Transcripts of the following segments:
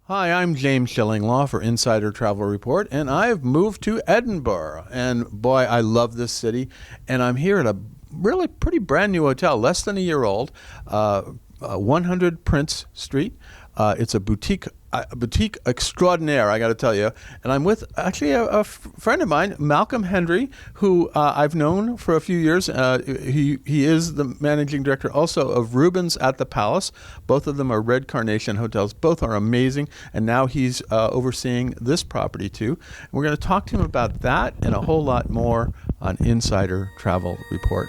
Hi, I'm James Shillinglaw for Insider Travel Report, and I've moved to Edinburgh. And boy, I love this city. And I'm here at a really pretty brand new hotel, less than a year old, 100 Prince Street. It's a boutique extraordinaire, I got to tell you. And I'm with actually a friend of mine, Malcolm Hendry, who I've known for a few years. He is the managing director also of Rubens at the Palace. Both of them are Red Carnation hotels. Both are amazing. And now he's overseeing this property too. And we're going to talk to him about that and a whole lot more on Insider Travel Report.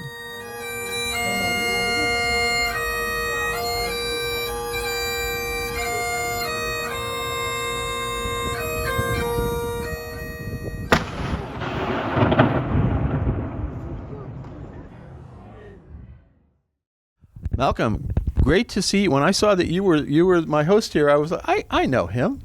Malcolm, great to see you. When I saw that you were my host here, I was like, I know him.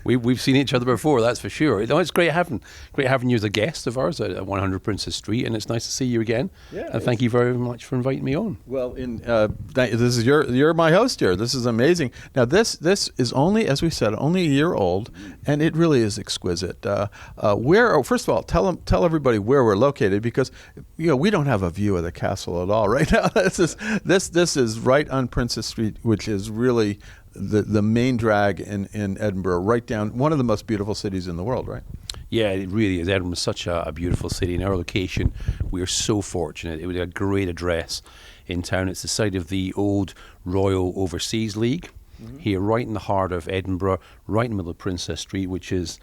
We've seen each other before, that's for sure. No, it's great having you as a guest of ours at 100 Princess Street, and it's nice to see you again. Yeah, and thank you very much for inviting me on. Well, this is you're my host here. This is amazing. Now this is only, as we said, only a year old, and it really is exquisite. First of all, tell everybody where we're located, because we don't have a view of the castle at all right now. This is right on Princess Street, which is really the main drag in Edinburgh, right down one of the most beautiful cities in the world, right? Yeah, it really is. Edinburgh is such a beautiful city. In our location, we are so fortunate. It was a great address in town. It's the site of the old Royal Overseas League, here right in the heart of Edinburgh, right in the middle of Princess Street, which is,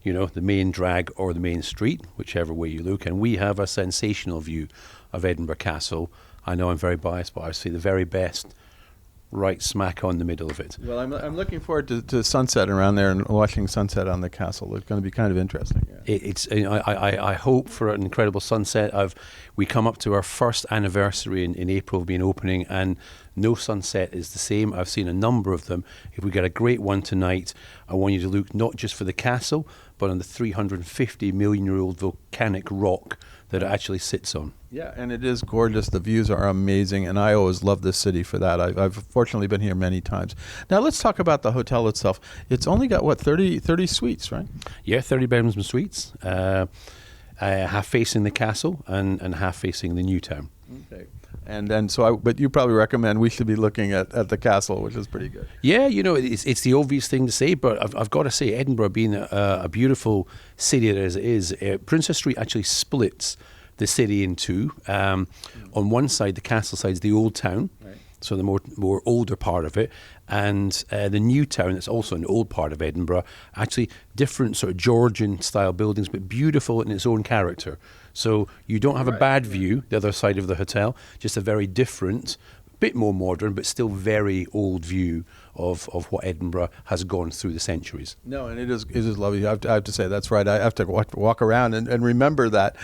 the main drag or the main street, whichever way you look. And we have a sensational view of Edinburgh Castle. I know I'm very biased, but I see the very best right smack on the middle of it. Well, I'm looking forward to sunset around there and watching sunset on the castle. It's going to be kind of interesting. Yeah. I hope for an incredible sunset. We come up to our first anniversary in April of being opening, and no sunset is the same. I've seen a number of them. If we get a great one tonight, I want you to look not just for the castle, but on the 350 million year old volcanic rock that it actually sits on. Yeah, and it is gorgeous. The views are amazing, and I always love this city for that. I've fortunately been here many times. Now let's talk about the hotel itself. It's only got, 30 suites, right? Yeah, 30 bedrooms and suites, half facing the castle and half facing the new town. Okay. And then, but you probably recommend we should be looking at the castle, which is pretty good. Yeah, it's the obvious thing to say, but I've got to say, Edinburgh being a beautiful city as it is, Princess Street actually splits the city in two. On one side, the castle side is the old town, right, so the more older part of it, and the new town, that's also an old part of Edinburgh, actually different sort of Georgian style buildings, but beautiful in its own character. So you don't have a bad view, the other side of the hotel, just a very different, bit more modern, but still very old view of what Edinburgh has gone through the centuries. No, and it is lovely. I have to say, that's right. I have to walk around and remember that.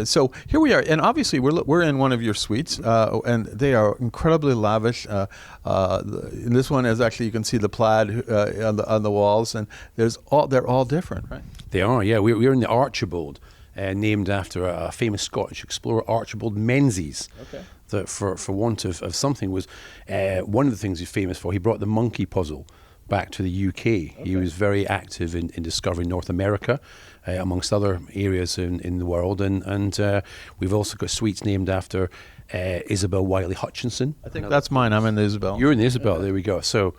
So here we are, and obviously we're in one of your suites, and they are incredibly lavish. In this one is actually, you can see the plaid on the walls, and they're all different, right? They are, yeah. We're in the Archibald, named after a famous Scottish explorer, Archibald Menzies. Okay. That for want of something was one of the things he's famous for. He brought the monkey puzzle back to the UK. Okay. He was very active in discovering North America, amongst other areas in the world. And we've also got suites named after Isabel Wiley Hutchinson. I think that's mine. I'm in the Isabel. You're in the Isabel. There we go. So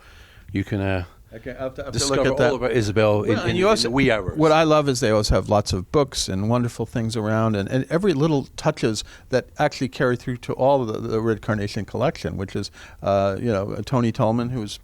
you can Okay, I have to discover look at that. all about Isabel in the wee hours. What I love is they always have lots of books and wonderful things around, and every little touches that actually carry through to all of the Red Carnation collection, which is, Tony Tolman, who's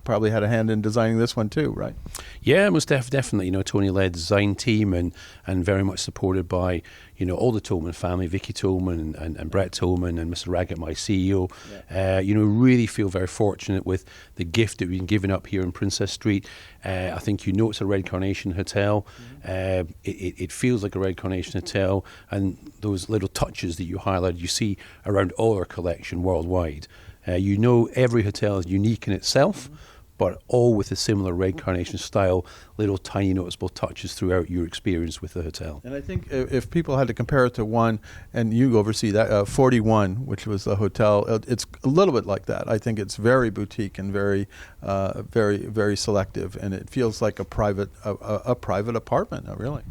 probably had a hand in designing this one too, right? Yeah, most definitely. Tony led the design team and very much supported by all the Tolman family, Vicky Tolman and Brett Tolman and Mr. Raggett, my CEO. Yeah. Really feel very fortunate with the gift that we've been given up here in Princess Street. I think it's a Red Carnation hotel. Mm-hmm. It feels like a Red Carnation hotel, and those little touches that you highlighted, you see around all our collection worldwide. Every hotel is unique in itself. Mm-hmm. but all with a similar red carnation style, little tiny noticeable touches throughout your experience with the hotel. And I think if people had to compare it to one, and you oversee that, 41, which was the hotel, it's a little bit like that. I think it's very boutique and very, very selective, and it feels like a private apartment, really.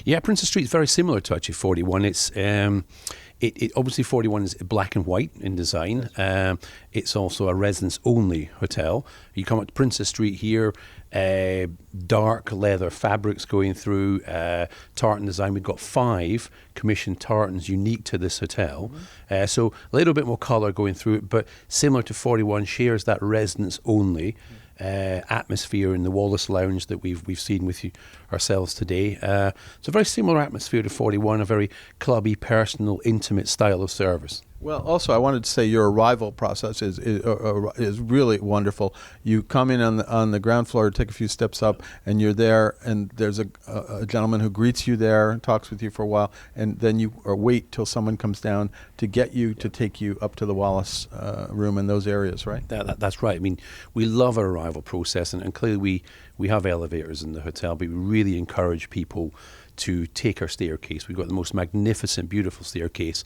Yeah, Princess Street is very similar to actually 41. It's it obviously 41 is black and white in design. It's also a residence-only hotel. You come up to Princess Street here, dark leather fabrics going through, tartan design. We've got 5 commissioned tartans unique to this hotel. So a little bit more colour going through it, but similar to 41, shares that residence-only atmosphere in the Wallace Lounge that we've seen with you ourselves today. It's a very similar atmosphere to 41, a very clubby, personal, intimate style of service. Well, also, I wanted to say your arrival process is really wonderful. You come in on the ground floor, take a few steps up, and you're there, and there's a gentleman who greets you there and talks with you for a while, and then you wait till someone comes down to get you, to take you up to the Wallace room in those areas, right? That's right. I mean, we love our arrival process, and clearly we have elevators in the hotel, but we really encourage people to take our staircase. We've got the most magnificent, beautiful staircase,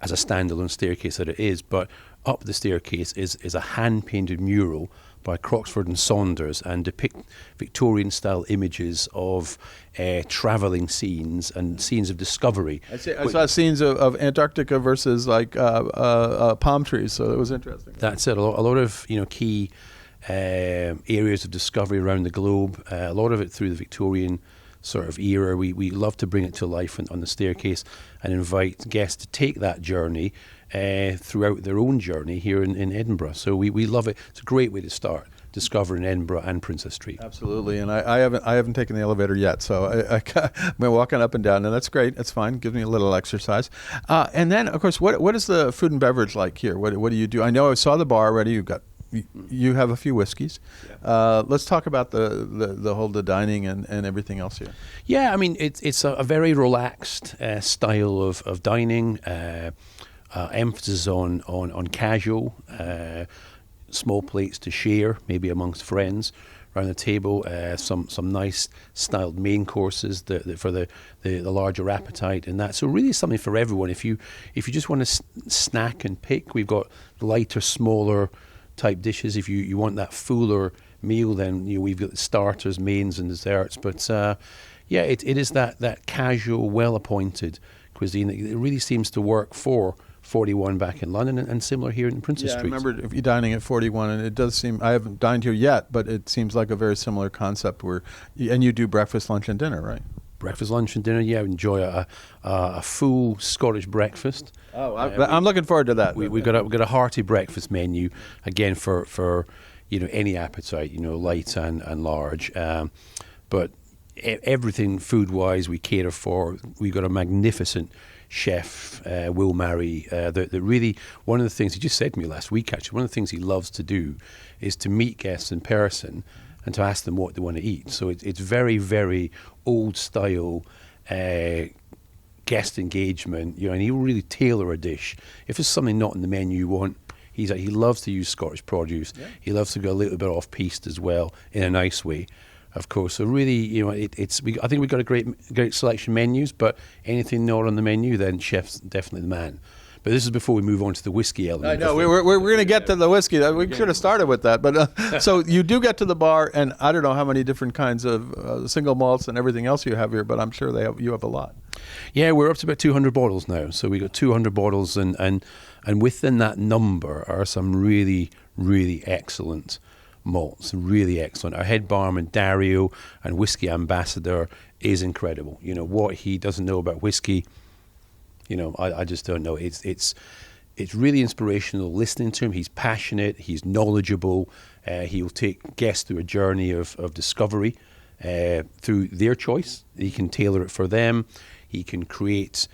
as a standalone staircase that it is, but up the staircase is a hand-painted mural by Croxford and Saunders and depict Victorian-style images of travelling scenes and scenes of discovery. I saw scenes of Antarctica versus like palm trees, so it was interesting. That's it. A lot of key areas of discovery around the globe. A lot of it through the Victorian sort of era. We love to bring it to life on the staircase and invite guests to take that journey throughout their own journey here in Edinburgh. So we love it. It's a great way to start discovering Edinburgh and Princess Street. Absolutely, and I haven't taken the elevator yet, so I've been walking up and down, and that's great. That's fine. Gives me a little exercise. And then, of course, what is the food and beverage like here? What do you do? I know I saw the bar already. You have a few whiskeys. Yeah. Let's talk about the whole dining and everything else here. Yeah, I mean it's a very relaxed style of dining. Emphasis on casual, small plates to share, maybe amongst friends around the table. Some nice styled main courses for the larger appetite and that. So really something for everyone. If you just want to snack and pick, we've got lighter, smaller type dishes. If you want that fuller meal, then we've got the starters, mains, and desserts. But it is that casual, well-appointed cuisine that it really seems to work for 41 back in London and similar here in Princess Street. I remember if you're dining at 41, and it does seem, I haven't dined here yet, but it seems like a very similar concept and you do breakfast, lunch, and dinner, right? Breakfast, lunch, and dinner. Yeah, enjoy a full Scottish breakfast. Oh, I'm looking forward to that. We've got a hearty breakfast menu again for any appetite, light and large. But everything food wise we cater for. We've got a magnificent chef, Will Marry, that really, one of the things he just said to me last week, actually, one of the things he loves to do is to meet guests in person and to ask them what they want to eat. So it's very, very old style guest engagement, and he'll really tailor a dish. If there's something not in the menu you want, he loves to use Scottish produce. Yeah. He loves to go a little bit off piste as well, in a nice way, of course. So really, I think we've got a great selection of menus, but anything not on the menu, then chef's definitely the man. But this is before we move on to the whiskey element. I know, we're going to get to the whiskey. We should have started with that. But so you do get to the bar, and I don't know how many different kinds of single malts and everything else you have here, but I'm sure you have a lot. Yeah, we're up to about 200 bottles now. So we got 200 bottles, and within that number are some really, really excellent malts, really excellent. Our head barman, Dario, and whiskey ambassador is incredible. What he doesn't know about whiskey, I just don't know. It's really inspirational listening to him. He's passionate. He's knowledgeable. He'll take guests through a journey of discovery through their choice. He can tailor it for them. He can create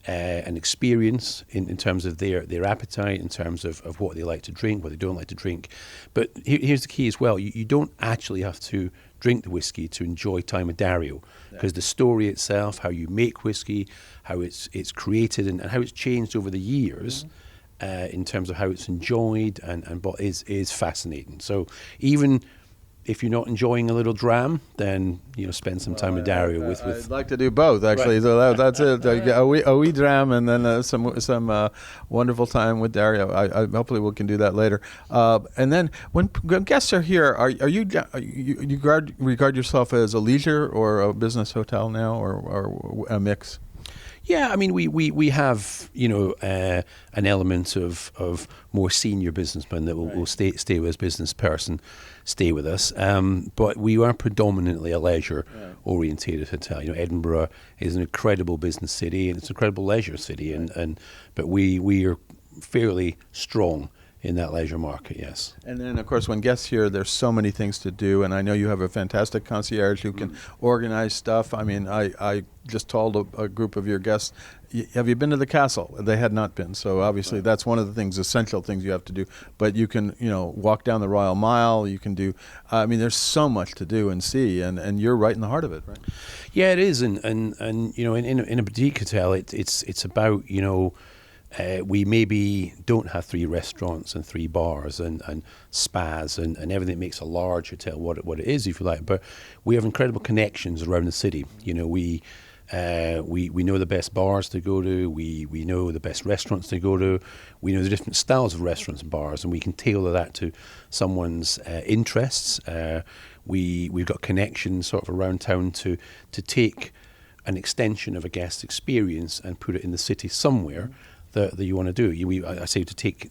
an experience in terms of their appetite, in terms of what they like to drink, what they don't like to drink. But here's the key as well. You don't actually have to drink the whiskey to enjoy time with Dario, because the story itself, how you make whiskey, how it's created and how it's changed over the years, in terms of how it's enjoyed and what is fascinating. So even if you're not enjoying a little dram, then spend some time with Dario. I'd like to do both, actually. Right. So that's it. A wee dram and then some wonderful time with Dario. I hopefully we can do that later. And then when guests are here, are you regard yourself as a leisure or a business hotel now, or a mix? Yeah, I mean, we have an element of more senior businessmen that will stay with us, business person, stay with us. But we are predominantly a leisure orientated hotel. Edinburgh is an incredible business city and it's an incredible leisure city, but we are fairly strong in that leisure market, yes. And then, of course, when guests here, there's so many things to do, and I know you have a fantastic concierge who can organize stuff. I mean, I just told a group of your guests, have you been to the castle? They had not been, so obviously that's one of the essential things you have to do. But you can, walk down the Royal Mile. You can do, there's so much to do and see, and you're right in the heart of it, right? Yeah, it is, and in a boutique hotel, it's about we maybe don't have 3 restaurants and 3 bars and spas and everything that makes a large hotel what it is, if you like. But we have incredible connections around the city. We know the best bars to go to. We know the best restaurants to go to. We know the different styles of restaurants and bars, and we can tailor that to someone's interests. We've got connections sort of around town to take an extension of a guest experience and put it in the city somewhere that you want to do. I say to take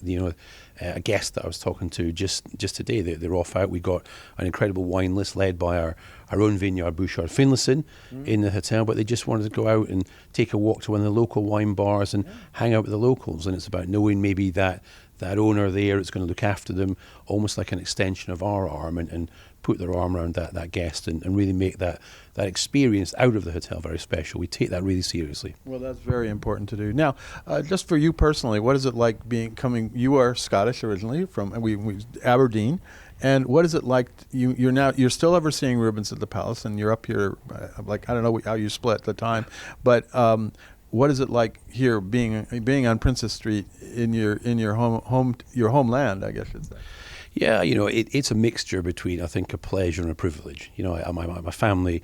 a guest that I was talking to just today. They're off out. We got an incredible wine list led by our own vineyard, Bouchard Finlayson, in the hotel. But they just wanted to go out and take a walk to one of the local wine bars and hang out with the locals. And it's about knowing maybe that owner there is going to look after them, almost like an extension of our arm, and put their arm around that guest and really make that experience out of the hotel very special. We take that really seriously. Well, that's very important to do. Now, just for you personally, what is it like you are Scottish originally from Aberdeen, and what is it like, you're still overseeing Rubens at the Palace, and you're up here, I don't know how you split the time, but what is it like here being on Princess Street in your homeland, I guess you'd say? Yeah, it's a mixture between, I think, a pleasure and a privilege. My family,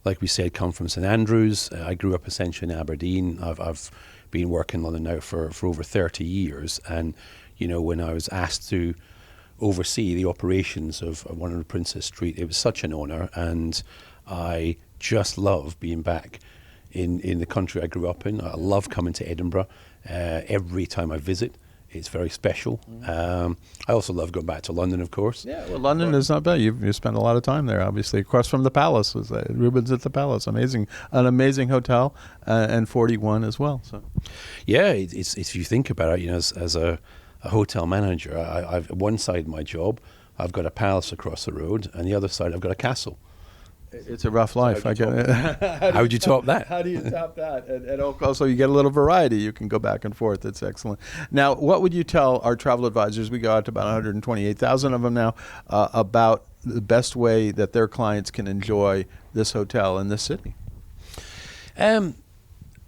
like we said, come from St Andrews. I grew up essentially in Aberdeen. I've been working in London now for over 30 years. And, when I was asked to oversee the operations of 100 Princess Street, it was such an honour. And I just love being back in the country I grew up in. I love coming to Edinburgh every time I visit. It's very special. I also love going back to London, of course. Yeah, well, London is not bad. You spent a lot of time there, obviously. Across from the Palace was Rubens at the Palace. An amazing hotel, and 41 as well. So, yeah, it's if you think about it, as a hotel manager, I've one side of my job, I've got a palace across the road, and the other side I've got a castle. It's a rough life. How would you top that? How do you top that? And also, you get a little variety. You can go back and forth. It's excellent. Now, what would you tell our travel advisors? We go out to about 128,000 of them now, about the best way that their clients can enjoy this hotel in this city. There's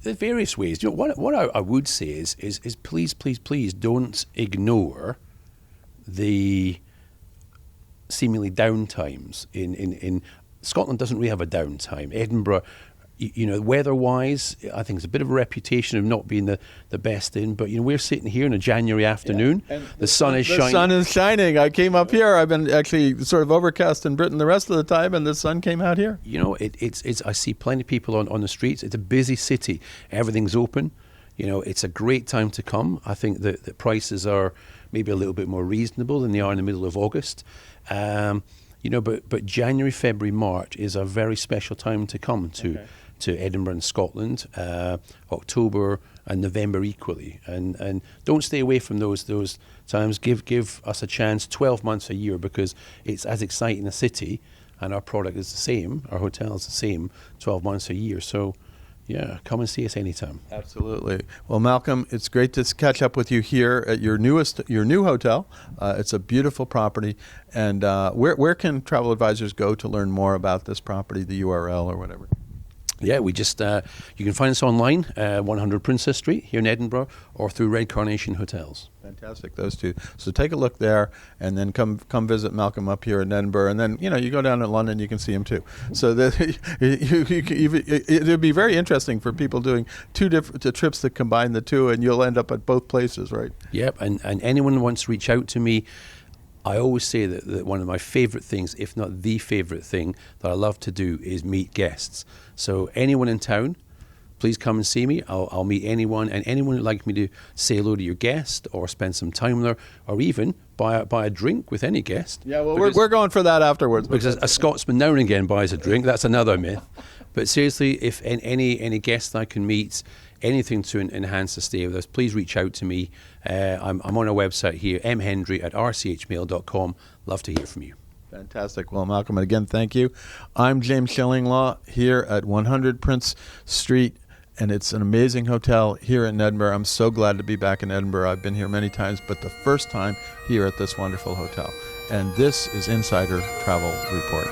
various ways. What I would say is please don't ignore the seemingly downtimes in Scotland. Doesn't really have a downtime. Edinburgh, weather-wise, I think it's a bit of a reputation of not being the best in. But we're sitting here in a January afternoon. Yeah. The sun is shining. The sun is shining. I came up here. I've been actually sort of overcast in Britain the rest of the time, and the sun came out here. It's. I see plenty of people on the streets. It's a busy city. Everything's open. It's a great time to come. I think that the prices are maybe a little bit more reasonable than they are in the middle of August. But January, February, March is a very special time to come to Edinburgh and Scotland. October and November equally, and don't stay away from those times. Give us a chance 12 months a year, because it's as exciting a city, and our product is the same. Our hotel is the same 12 months a year. So, yeah, come and see us anytime. Absolutely. Well, Malcolm, it's great to catch up with you here at your new hotel. It's a beautiful property. And where can travel advisors go to learn more about this property, the URL or whatever? Yeah, we just you can find us online, 100 Princess Street here in Edinburgh, or through Red Carnation Hotels. Fantastic, those two. So take a look there, and then come visit Malcolm up here in Edinburgh, and then you go down to London, you can see him too. So that it would be very interesting for people doing two different trips that combine the two, and you'll end up at both places, right? Yep, and anyone who wants to reach out to me, I always say that one of my favourite things, if not the favourite thing that I love to do, is meet guests. So anyone in town, please come and see me. I'll meet anyone, and anyone who'd like me to say hello to your guest or spend some time there, or even buy a drink with any guest. Yeah, well, we're going for that afterwards. Because a Scotsman now and again buys a drink. That's another myth. But seriously, if any guest I can meet, anything to enhance the stay with us, please reach out to me. I'm on our website here, mhendry@rchmail.com. Love to hear from you. Fantastic. Well, Malcolm, again, thank you. I'm James Shillinglaw here at 100 Prince Street, and it's an amazing hotel here in Edinburgh. I'm so glad to be back in Edinburgh. I've been here many times, but the first time here at this wonderful hotel. And this is Insider Travel Report.